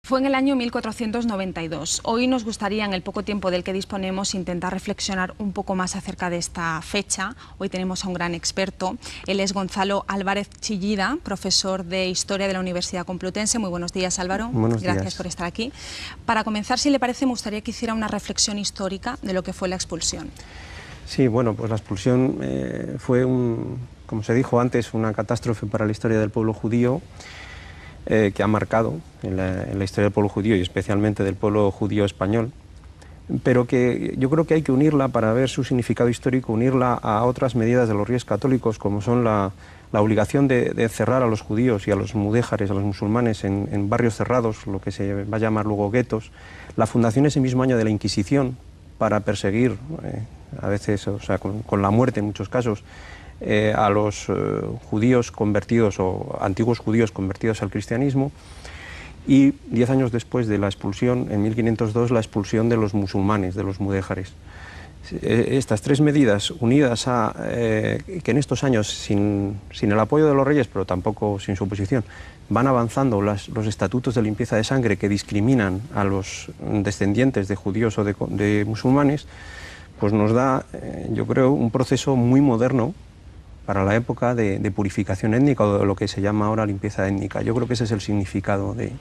Fue en el año 1492. Hoy nos gustaría, en el poco tiempo del que disponemos, intentar reflexionar un poco más acerca de esta fecha. Hoy tenemos a un gran experto. Él es Gonzalo Álvarez Chillida, profesor de Historia de la Universidad Complutense. Muy buenos días, Álvaro. Buenos días. Gracias por estar aquí. Para comenzar, si le parece, me gustaría que hiciera una reflexión histórica de lo que fue la expulsión. Sí, bueno, pues la expulsión fue, como se dijo antes, una catástrofe para la historia del pueblo judío, que ha marcado en la historia del pueblo judío y especialmente del pueblo judío español, pero que yo creo que hay que unirla, para ver su significado histórico, unirla a otras medidas de los Reyes Católicos, como son la obligación de cerrar a los judíos y a los mudéjares, a los musulmanes, en barrios cerrados, lo que se va a llamar luego guetos, la fundación ese mismo año de la Inquisición para perseguir, a veces, o sea, con la muerte en muchos casos, a los judíos convertidos o antiguos judíos convertidos al cristianismo, y 10 años después de la expulsión, en 1502, la expulsión de los musulmanes, de los mudéjares. Estas tres medidas, unidas a que en estos años, sin el apoyo de los reyes, pero tampoco sin su oposición, van avanzando los estatutos de limpieza de sangre que discriminan a los descendientes de judíos o de musulmanes, pues nos da, yo creo, un proceso muy moderno para la época de purificación étnica, o de lo que se llama ahora limpieza étnica. Yo creo que ese es el significado de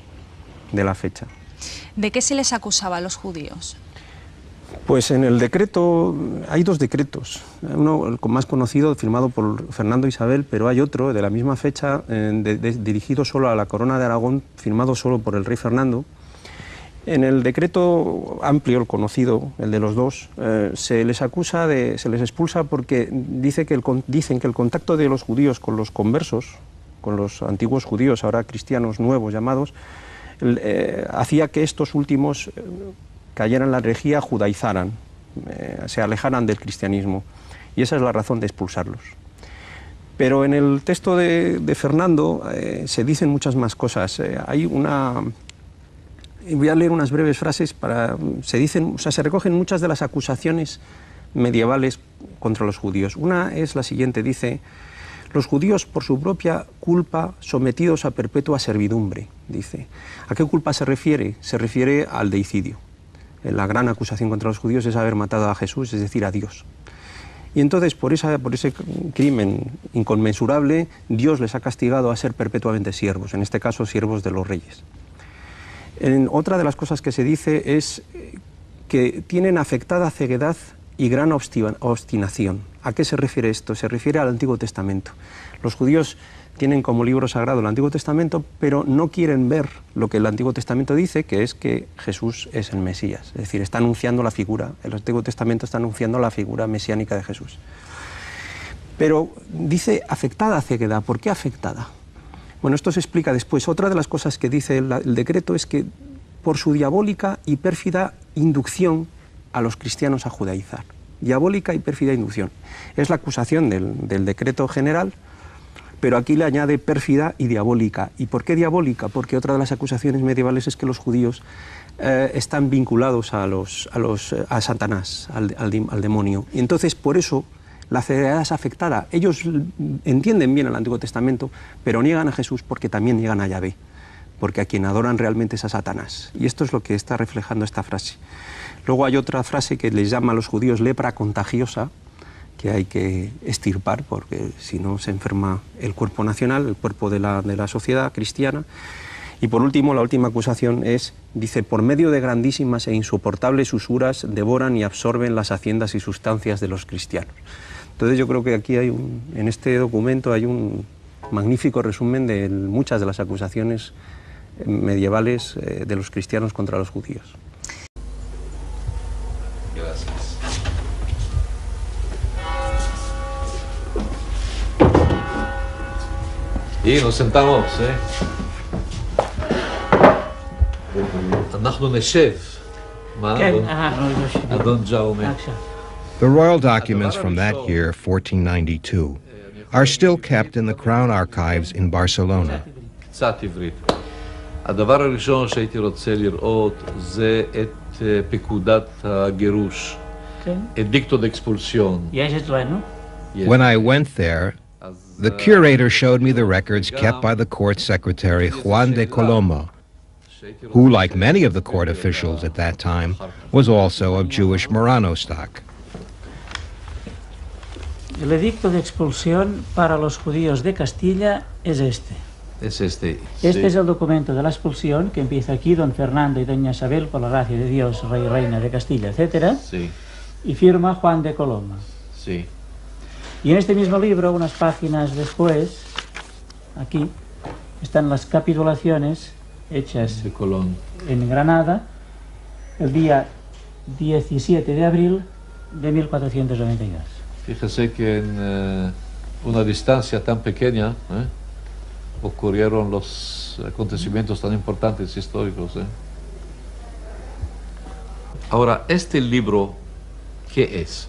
la fecha. ¿De qué se les acusaba a los judíos? Pues en el decreto, hay dos decretos, uno el más conocido, firmado por Fernando Isabel, pero hay otro de la misma fecha, dirigido solo a la corona de Aragón, firmado solo por el rey Fernando. En el decreto amplio, el conocido, el de los dos, se les acusa, se les expulsa porque dicen que el contacto de los judíos con los conversos, con los antiguos judíos, ahora cristianos nuevos llamados, hacía que estos últimos cayeran en la herejía, judaizaran, se alejaran del cristianismo, y esa es la razón de expulsarlos. Pero en el texto de Fernando se dicen muchas más cosas. Voy a leer unas breves frases. Se recogen muchas de las acusaciones medievales contra los judíos. Una es la siguiente, dice: los judíos por su propia culpa sometidos a perpetua servidumbre, dice. ¿A qué culpa se refiere? Se refiere al deicidio. La gran acusación contra los judíos es haber matado a Jesús, es decir, a Dios. Y entonces, por ese crimen inconmensurable, Dios les ha castigado a ser perpetuamente siervos, en este caso siervos de los reyes. Otra de las cosas que se dice es que tienen afectada ceguedad y gran obstinación. ¿A qué se refiere esto? Se refiere al Antiguo Testamento. Los judíos tienen como libro sagrado el Antiguo Testamento, pero no quieren ver lo que el Antiguo Testamento dice, que es que Jesús es el Mesías. Es decir, está anunciando la figura, el Antiguo Testamento está anunciando la figura mesiánica de Jesús. Pero dice afectada ceguedad. ¿Por qué afectada? Bueno, esto se explica después. Otra de las cosas que dice el decreto es que por su diabólica y pérfida inducción a los cristianos a judaizar. Diabólica y pérfida inducción. Es la acusación del decreto general, pero aquí le añade pérfida y diabólica. ¿Y por qué diabólica? Porque otra de las acusaciones medievales es que los judíos están vinculados a Satanás, al demonio. Y entonces, por eso, la ceguedad es afectada. Ellos entienden bien el Antiguo Testamento, pero niegan a Jesús porque también niegan a Yahvé, porque a quien adoran realmente es a Satanás. Y esto es lo que está reflejando esta frase. Luego hay otra frase que les llama a los judíos lepra contagiosa, que hay que extirpar, porque si no se enferma el cuerpo nacional, el cuerpo de la sociedad cristiana. Y por último, la última acusación dice: por medio de grandísimas e insoportables usuras devoran y absorben las haciendas y sustancias de los cristianos. Entonces yo creo que aquí en este documento hay un magnífico resumen de muchas de las acusaciones medievales de los cristianos contra los judíos. Gracias. Y nos sentamos, אנחנו נשב. מה, אדון ג'אומי? The royal documents from that year, 1492, are still kept in the Crown Archives in Barcelona. קצת עברית. הדבר הראשון שהייתי רוצה לראות זה את פקודת הגירוש. אדיקטו ד'אקספולסיון. יש אצלנו? When I went there, the curator showed me the records kept by the court secretary Juan de Coloma. who, like many of the court officials at that time, was also of Jewish Marano stock. El edicto de expulsión para los judíos de Castilla es este. Es este. Este sí. es el documento de la expulsión que empieza aquí, don Fernando y doña Isabel, por la gracia de Dios, rey y reina de Castilla, etc. Sí, Y firma Juan de Coloma. sí. Y en este mismo libro, unas páginas después, aquí, están las capitulaciones hechas De Colón. en Granada el día 17 de abril de 1492. Fíjese que en una distancia tan pequeña ocurrieron los acontecimientos tan importantes históricos. Ahora, este libro, ¿qué es?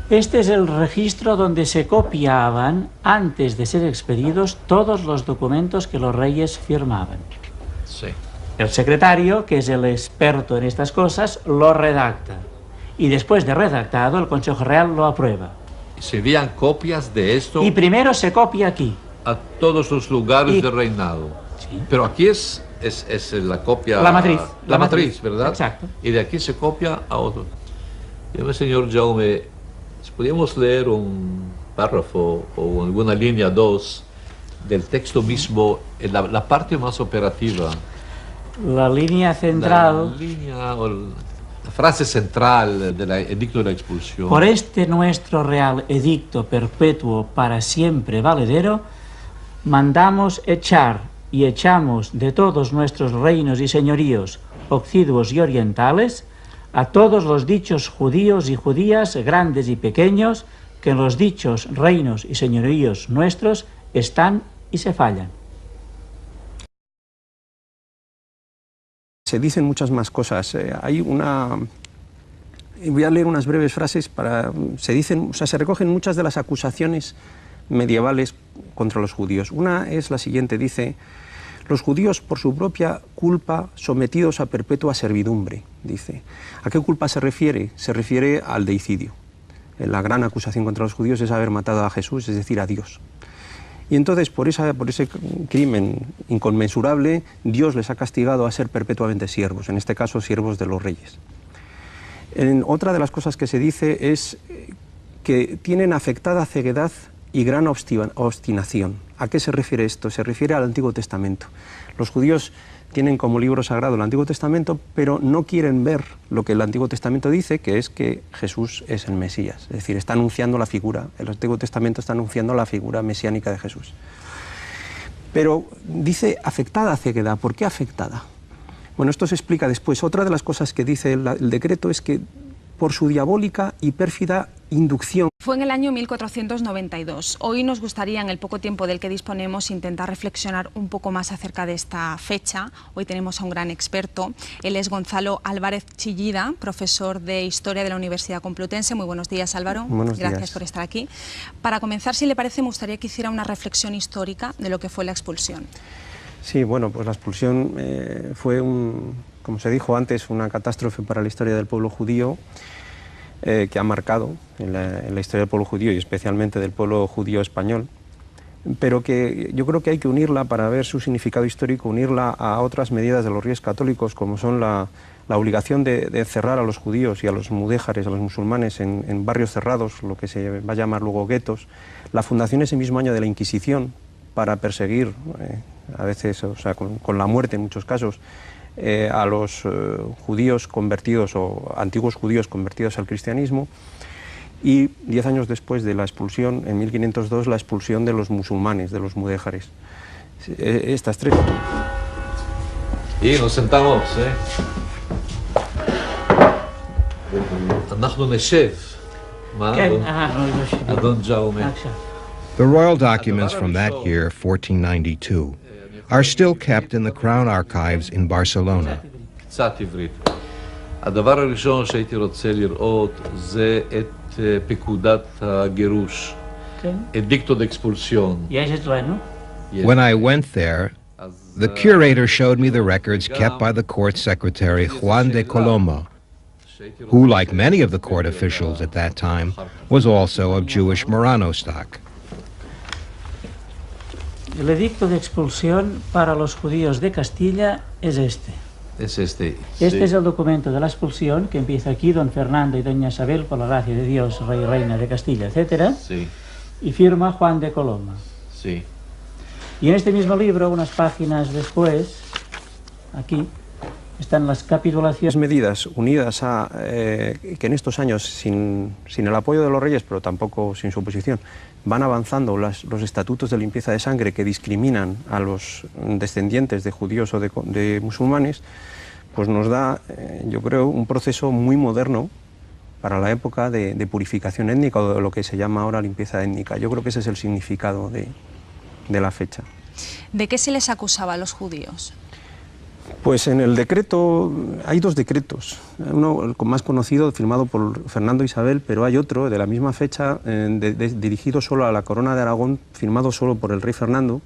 Este es el registro donde se copiaban, antes de ser expedidos, todos los documentos que los reyes firmaban. Sí. El secretario, que es el experto en estas cosas, lo redacta. Y después de redactado, el Consejo Real lo aprueba. Se envían copias de esto Y primero se copia aquí. a todos los lugares Y- del reinado. Sí. Pero aquí es la copia... La matriz. La matriz, ¿verdad? Exacto. Y de aquí se copia a otro. Dígame, señor Jaume, si podíamos leer un párrafo o alguna línea 2 del texto mismo, en la parte más operativa. La línea La central. línea o la frase central del edicto de la expulsión. Por este nuestro real edicto perpetuo para siempre valedero, mandamos echar y echamos de todos nuestros reinos y señoríos, occiduos y orientales, a todos los dichos judíos y judías, grandes y pequeños, que en los dichos reinos y señoríos nuestros están y se fallan. Se dicen muchas más cosas. Voy a leer unas breves frases se recogen muchas de las acusaciones medievales contra los judíos. Una es la siguiente, dice: los judíos por su propia culpa sometidos a perpetua servidumbre, dice. ¿A qué culpa se refiere? Se refiere al deicidio. La gran acusación contra los judíos es haber matado a Jesús, es decir, a Dios. Y entonces, por ese crimen inconmensurable, Dios les ha castigado a ser perpetuamente siervos, en este caso siervos de los reyes. Otra de las cosas que se dice es que tienen afectada ceguedad y gran obstinación. ¿A qué se refiere esto? Se refiere al Antiguo Testamento. Los judíos tienen como libro sagrado el Antiguo Testamento, pero no quieren ver lo que el Antiguo Testamento dice, que es que Jesús es el Mesías. Es decir, está anunciando la figura, el Antiguo Testamento está anunciando la figura mesiánica de Jesús. Pero dice afectada ceguedad. ¿Por qué afectada? Bueno, esto se explica después. Otra de las cosas que dice el decreto es que por su diabólica y pérfida inducción. Fue en el año 1492. Hoy nos gustaría, en el poco tiempo del que disponemos, intentar reflexionar un poco más acerca de esta fecha. Hoy tenemos a un gran experto. Él es Gonzalo Álvarez Chillida, profesor de Historia de la Universidad Complutense. Muy buenos días, Álvaro. Buenos días. Gracias por estar aquí. Para comenzar, si le parece, me gustaría que hiciera una reflexión histórica de lo que fue la expulsión. Sí, bueno, pues la expulsión fue, como se dijo antes, una catástrofe para la historia del pueblo judío, que ha marcado en la historia del pueblo judío y especialmente del pueblo judío español, pero que yo creo que hay que unirla, para ver su significado histórico, unirla a otras medidas de los reyes católicos, como son la obligación de cerrar a los judíos y a los mudéjares, a los musulmanes, en barrios cerrados, lo que se va a llamar luego guetos, la fundación ese mismo año de la Inquisición para perseguir, a veces, o sea, con la muerte en muchos casos, a los judíos convertidos o antiguos judíos convertidos al cristianismo, y 10 años después de la expulsión, en 1502, la expulsión de los musulmanes, de los mudéjares. Estas tres. Y nos sentamos, אנחנו נשב. מה, אדון ג'אומה? The royal documents from that year, 1492, are still kept in the Crown Archives in Barcelona. קצת עברית. הדבר הראשון שהייתי רוצה לראות זה את פקודת הגירוש, אדיקטו ד'אקספולסיון. ¿Y es bueno? When I went there, the curator showed me the records kept by the court secretary Juan de Coloma, who, like many of the court officials at that time, was also of Jewish Marano stock. El edicto de expulsión para los judíos de Castilla es este. Es este. Este Sí. es el documento de la expulsión que empieza aquí, don Fernando y doña Isabel, por la gracia de Dios, rey y reina de Castilla, etc. Sí, Y firma Juan de Coloma. sí. Y en este mismo libro, unas páginas después, aquí, están las capitulaciones. Medidas unidas a que en estos años, sin el apoyo de los reyes, pero tampoco sin su oposición, van avanzando los estatutos de limpieza de sangre que discriminan a los descendientes de judíos o de musulmanes, pues nos da, yo creo, un proceso muy moderno para la época de purificación étnica o de lo que se llama ahora limpieza étnica. Yo creo que ese es el significado de la fecha. ¿De qué se les acusaba a los judíos? Pues en el decreto, hay dos decretos, uno el más conocido firmado por Fernando e Isabel, pero hay otro de la misma fecha dirigido solo a la corona de Aragón, firmado solo por el rey Fernando.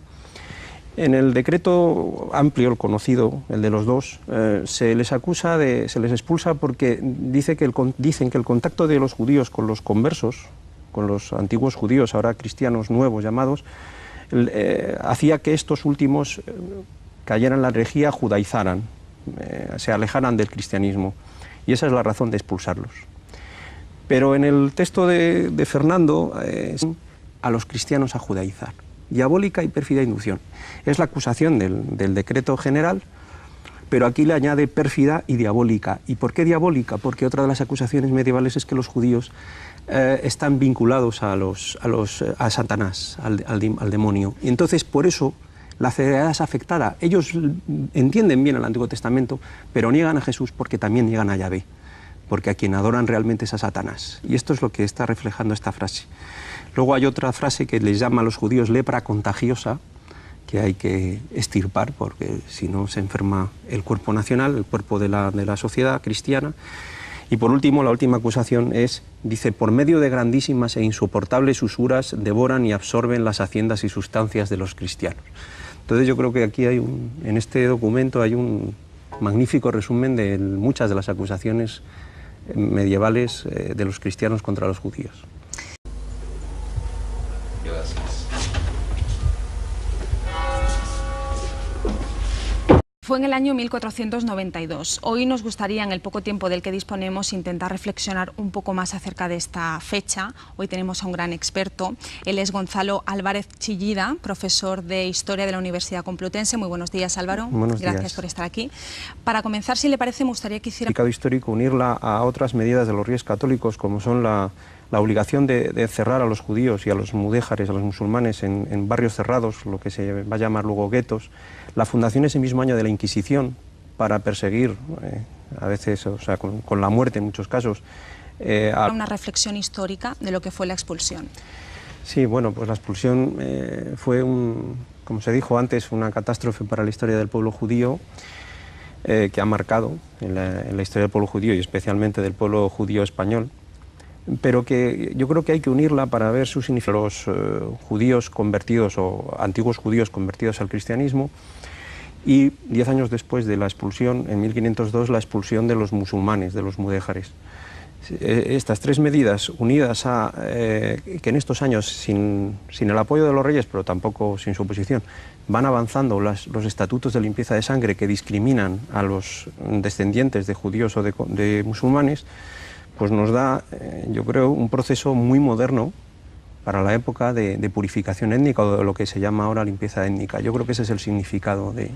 En el decreto amplio, el conocido, el de los dos, se les acusa, se les expulsa porque dicen que el contacto de los judíos con los conversos, con los antiguos judíos, ahora cristianos nuevos llamados, hacía que estos últimos cayeran en la herejía, judaizaran, se alejaran del cristianismo. Y esa es la razón de expulsarlos. Pero en el texto de Fernando, a los cristianos a judaizar. Diabólica y pérfida inducción. Es la acusación del decreto general, pero aquí le añade pérfida y diabólica. ¿Y por qué diabólica? Porque otra de las acusaciones medievales es que los judíos están vinculados a Satanás, al demonio. Y entonces, por eso, la ceguera es afectada. Ellos entienden bien el Antiguo Testamento, pero niegan a Jesús porque también niegan a Yahvé, porque a quien adoran realmente es a Satanás. Y esto es lo que está reflejando esta frase. Luego hay otra frase que les llama a los judíos lepra contagiosa, que hay que extirpar, porque si no se enferma el cuerpo nacional, el cuerpo de la sociedad cristiana. Y por último, la última acusación dice, por medio de grandísimas e insoportables usuras devoran y absorben las haciendas y sustancias de los cristianos. Entonces yo creo que aquí en este documento hay un magnífico resumen de muchas de las acusaciones medievales de los cristianos contra los judíos. Gracias. Fue en el año 1492. Hoy nos gustaría, en el poco tiempo del que disponemos, intentar reflexionar un poco más acerca de esta fecha. Hoy tenemos a un gran experto. Él es Gonzalo Álvarez Chillida, profesor de Historia de la Universidad Complutense. Muy buenos días, Álvaro. Buenos días. Gracias por estar aquí. Para comenzar, si le parece, me gustaría que hiciera... El histórico, unirla a otras medidas de los reyes católicos, como son la obligación de cerrar a los judíos y a los mudéjares, a los musulmanes, en barrios cerrados, lo que se va a llamar luego guetos, la fundación ese mismo año de la Inquisición para perseguir, a veces, o sea, con la muerte en muchos casos. Una reflexión histórica de lo que fue la expulsión. Sí, bueno, pues la expulsión fue, como se dijo antes, una catástrofe para la historia del pueblo judío, que ha marcado en la historia del pueblo judío y especialmente del pueblo judío español, pero que yo creo que hay que unirla para ver su significado. Los judíos convertidos o antiguos judíos convertidos al cristianismo, y 10 años después de la expulsión, en 1502, la expulsión de los musulmanes, de los mudéjares. Estas tres medidas unidas a que en estos años, sin el apoyo de los reyes, pero tampoco sin su oposición, van avanzando los estatutos de limpieza de sangre que discriminan a los descendientes de judíos o de musulmanes, pues nos da, yo creo, un proceso muy moderno para la época de purificación étnica o de lo que se llama ahora limpieza étnica. Yo creo que ese es el significado de